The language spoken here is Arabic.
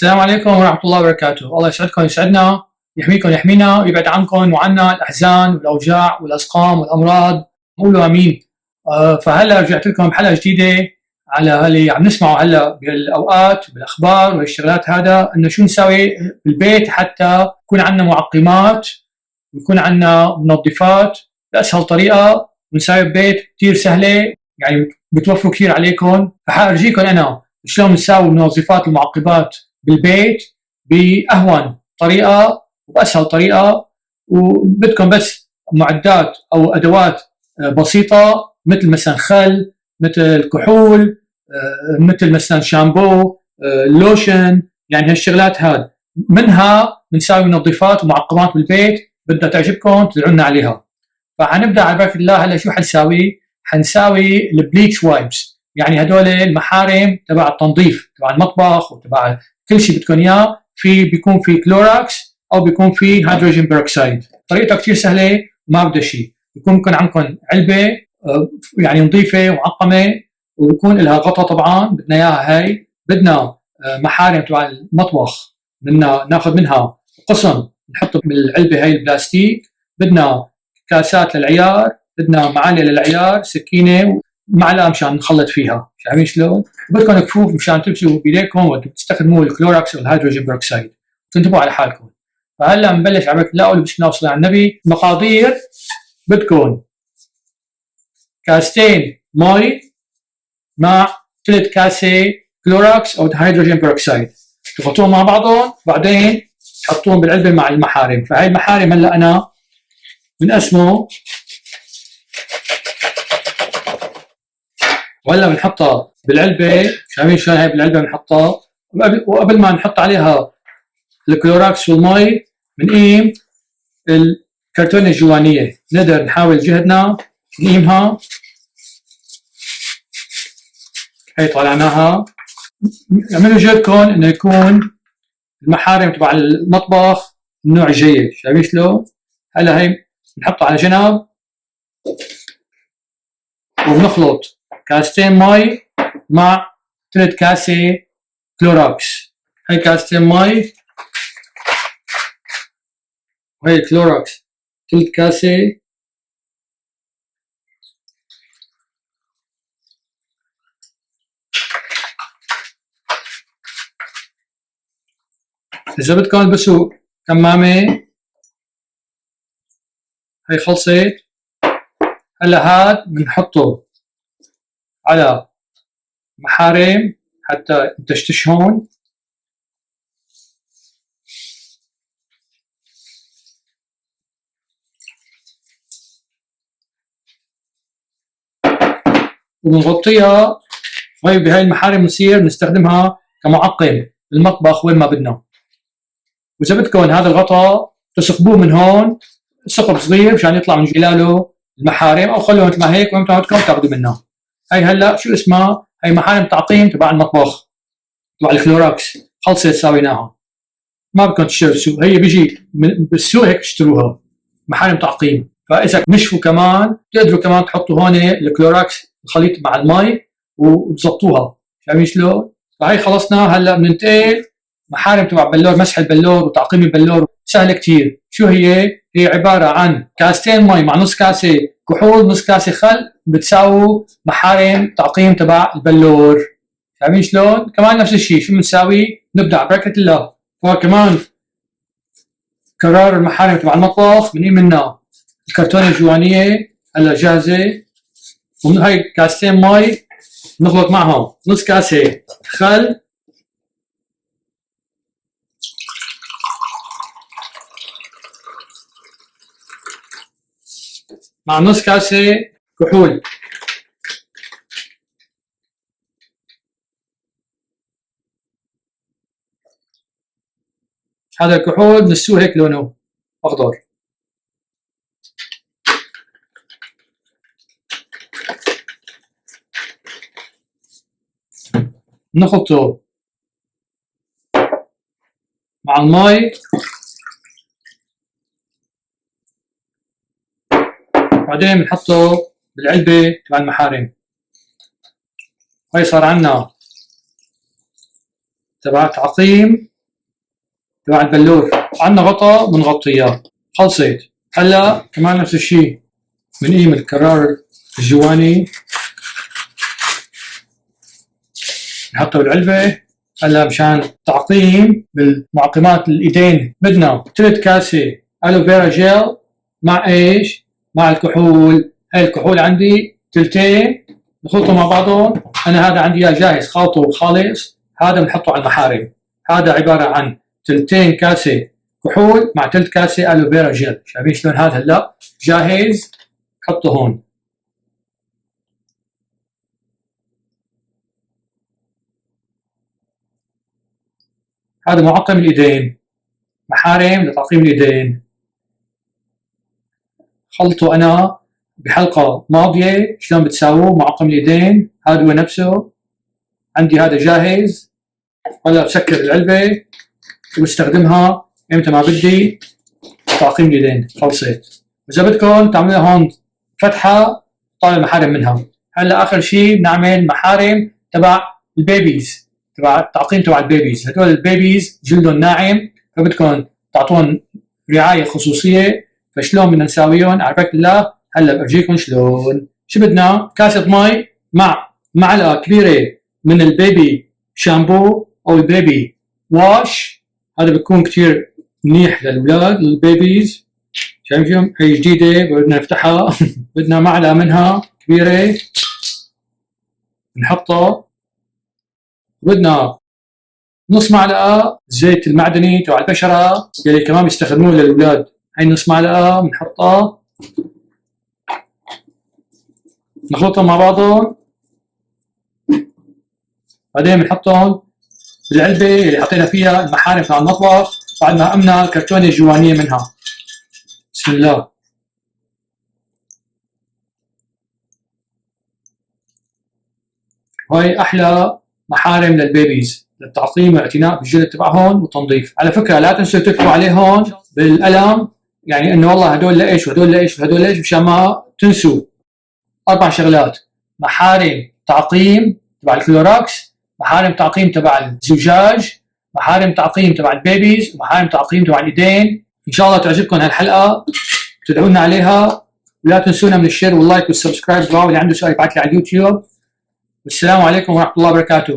السلام عليكم ورحمة الله وبركاته. الله يسعدكم يسعدنا، يحميكم يحمينا، ويبعد عنكم وعنا الأحزان والأوجاع والأسقام والأمراض. قولوا آمين. فهلا رجعت لكم بحلقة جديدة على اللي عم نسمعه هلا بالأوقات بالأخبار والشغلات، هذا إنه شو نسوي بالبيت حتى يكون عندنا معقمات ويكون عندنا منظفات بأسهل طريقة، ونسوي ببيت كتير سهلة، يعني بتوفروا كثير عليكم. فحأرجيكم أنا شلون نسوي المنظفات المعقبات بالبيت بأهون طريقة وبأسهل طريقة. وبدكم بس معدات أو أدوات بسيطة، مثل مثلا خل، مثل كحول، مثل مثلا شامبو، لوشن، يعني هالشغلات هاد منها بنساوي منظفات ومعقمات بالبيت. بدها تعجبكم تدعونا عليها. فحنبدأ على بركة الله. هلا شو حنساوي؟ حنساوي البليتش وايبس، يعني هدول المحارم تبع التنظيف تبع المطبخ وتبع كل شيء بدكم اياه. بيكون في كلوراكس او بيكون في هيدروجين بيروكسيد. طريقتها كثير سهله وما بدها شيء. بيكون عندكم علبه يعني نظيفه ومعقمه، وبيكون لها غطاء. طبعا بدنا اياها هاي. بدنا محارم تبع المطبخ، بدنا ناخذ منها قسم نحطه بالعلبه هاي البلاستيك. بدنا كاسات للعيار، بدنا معالق للعيار، سكينه ومعلقه مشان نخلط فيها. شايفين شلون؟ وبدكم كفوف مشان تمسكوا بايديكم وتستخدموا الكلوراكس والهيدروجين بيروكسيد. تنتبهوا على حالكم. فهلا بنبلش على بركه الله. بسم الله والصلاه على النبي. مقادير: بدكم كاستين مي مع 3 كاسه كلوراكس او هيدروجين بيروكسيد، تخلطوهم مع بعضهم، بعدين تحطوهم بالعلبه مع المحارم. فهي المحارم هلا انا بنقسمه، وهلا بنحطها بالعلبه. شايفين شلون هي بالعلبه بنحطها؟ وقبل ما نحط عليها الكلوراكس والمي بنقيم الكرتونه الجوانيه. نقدر نحاول جهدنا نقيمها. هي طلعناها. اعملوا جهدكم انه يكون المحارم تبع المطبخ النوع الجيد. شايفين شلون؟ هلا هي بنحطها على جنب وبنخلط كاستين مي مع 3 كاسه كلوراكس. هي كاستين مي وهي كلوراكس 3 كاسه. اذا بدكم البسوا كمامه. هي خلصت. هلا هاد بنحطه على محارم حتى نتشتشهون. وبنغطيها. وهي بهاي المحارم نصير نستخدمها كمعقم المطبخ وين ما بدنا. واذا بدكم هذا الغطاء تسقبوه من هون سقب صغير مشان يطلع من جلاله المحارم، او خلوه مثل ما هيك وين بدكم تاخذوا منها. هي هلا شو اسمها؟ هي محارم تعقيم تبع المطبخ تبع الكلوراكس. خلصت ساويناها. ما بدكم تشتروا، هي بيجي بالسوق هيك تشتروها محارم تعقيم. فاذا نشفوا كمان تقدروا كمان تحطوا هون الكلوراكس الخليط مع المي وتظبطوها. شايفين شلون؟ فهي خلصنا. هلا بننتقل محارم تبع بلور، مسح البلور وتعقيم البلور. سهله كثير. شو هي؟ هي عباره عن كاستين مي مع نص كاسه كحول، نص كاسه خل، بتساووا محارم تعقيم تبع البلور. شايفين شلون؟ كمان نفس الشيء. شو بنساوي؟ نبدا بركه الله. وكمان كرار المحارم تبع المطبخ بنقيم منها الكرتونه الجوانيه هلا جاهزه. ومن هاي كاستين مي نخلط معهم نص كاسه خل مع نص كاسه كحول. هذا الكحول نسوه هيك لونه اخضر. نخلطه مع المي. بعدين بنحطه بالعلبه تبع المحارم. هاي صار عنا تبع تعقيم تبع البلور، عندنا غطا بنغطيه. خلصت. هلا كمان نفس الشيء، بنقيم الكرار الجواني نحطه بالعلبه. هلا مشان تعقيم بالمعقمات الايدين بدنا 3 كاسه الوفيرا جيل مع ايش؟ مع الكحول. هاي الكحول عندي 2 نخلطهم مع بعضهم. انا هذا عندي اياه جاهز خلطه خالص، هذا بنحطه على المحارم. هذا عباره عن 2 كاسه كحول مع 3 كاسه الوفيرا جيل. شايفين شلون هذا هلا جاهز؟ حطه هون. هذا معقم الايدين، محارم لتعقيم الايدين. خلطه انا بحلقه ماضيه شلون بتساووه معقم اليدين. هذا هو نفسه عندي، هذا جاهز. هلا بسكر العلبه وبستخدمها امتى ما بدي تعقيم اليدين. خلصت. اذا بدكم تعملوها هون فتحه طالع المحارم منها. هلا اخر شيء بنعمل محارم تبع البيبيز، تبع التعقيم تبع البيبيز. هدول البيبيز جلدهم ناعم، فبدكم تعطون رعايه خصوصيه. فشلون بدنا نساويهم؟ على بركة الله هلا بفرجيكم شلون. شو بدنا؟ كاسة مي مع معلقة كبيرة من البيبي شامبو أو البيبي واش. هذا بيكون كتير منيح للأولاد للبيبيز. شايفين هي جديدة بدنا نفتحها. بدنا معلقة منها كبيرة نحطها. بدنا نص معلقة زيت المعدني تبع البشرة يلي كمان بيستخدموه للأولاد. هاي نص معلقة بنحطها، نخلطهم مع بعضهم. بعدين بنحطهم بالعلبة اللي حطينا فيها المحارم تبع المطبخ بعد ما أمنا الكرتونة الجوانية منها. بسم الله. وهي أحلى محارم للبيبيز للتعقيم والاعتناء بالجلد تبعهم والتنظيف. على فكرة لا تنسوا تكتبوا عليهم بالقلم يعني انه والله هدول لايش وهدول لايش وهدول لايش، مشان ما تنسوا. 4 شغلات: محارم تعقيم تبع الكلوراكس، محارم تعقيم تبع الزجاج، محارم تعقيم تبع البيبيز، ومحارم تعقيم تبع الايدين. ان شاء الله تعجبكم هالحلقه، تدعونا عليها. ولا تنسونا من الشير واللايك والسبسكرايب. واللي عنده سؤال يبعث لي على اليوتيوب. والسلام عليكم ورحمه الله وبركاته.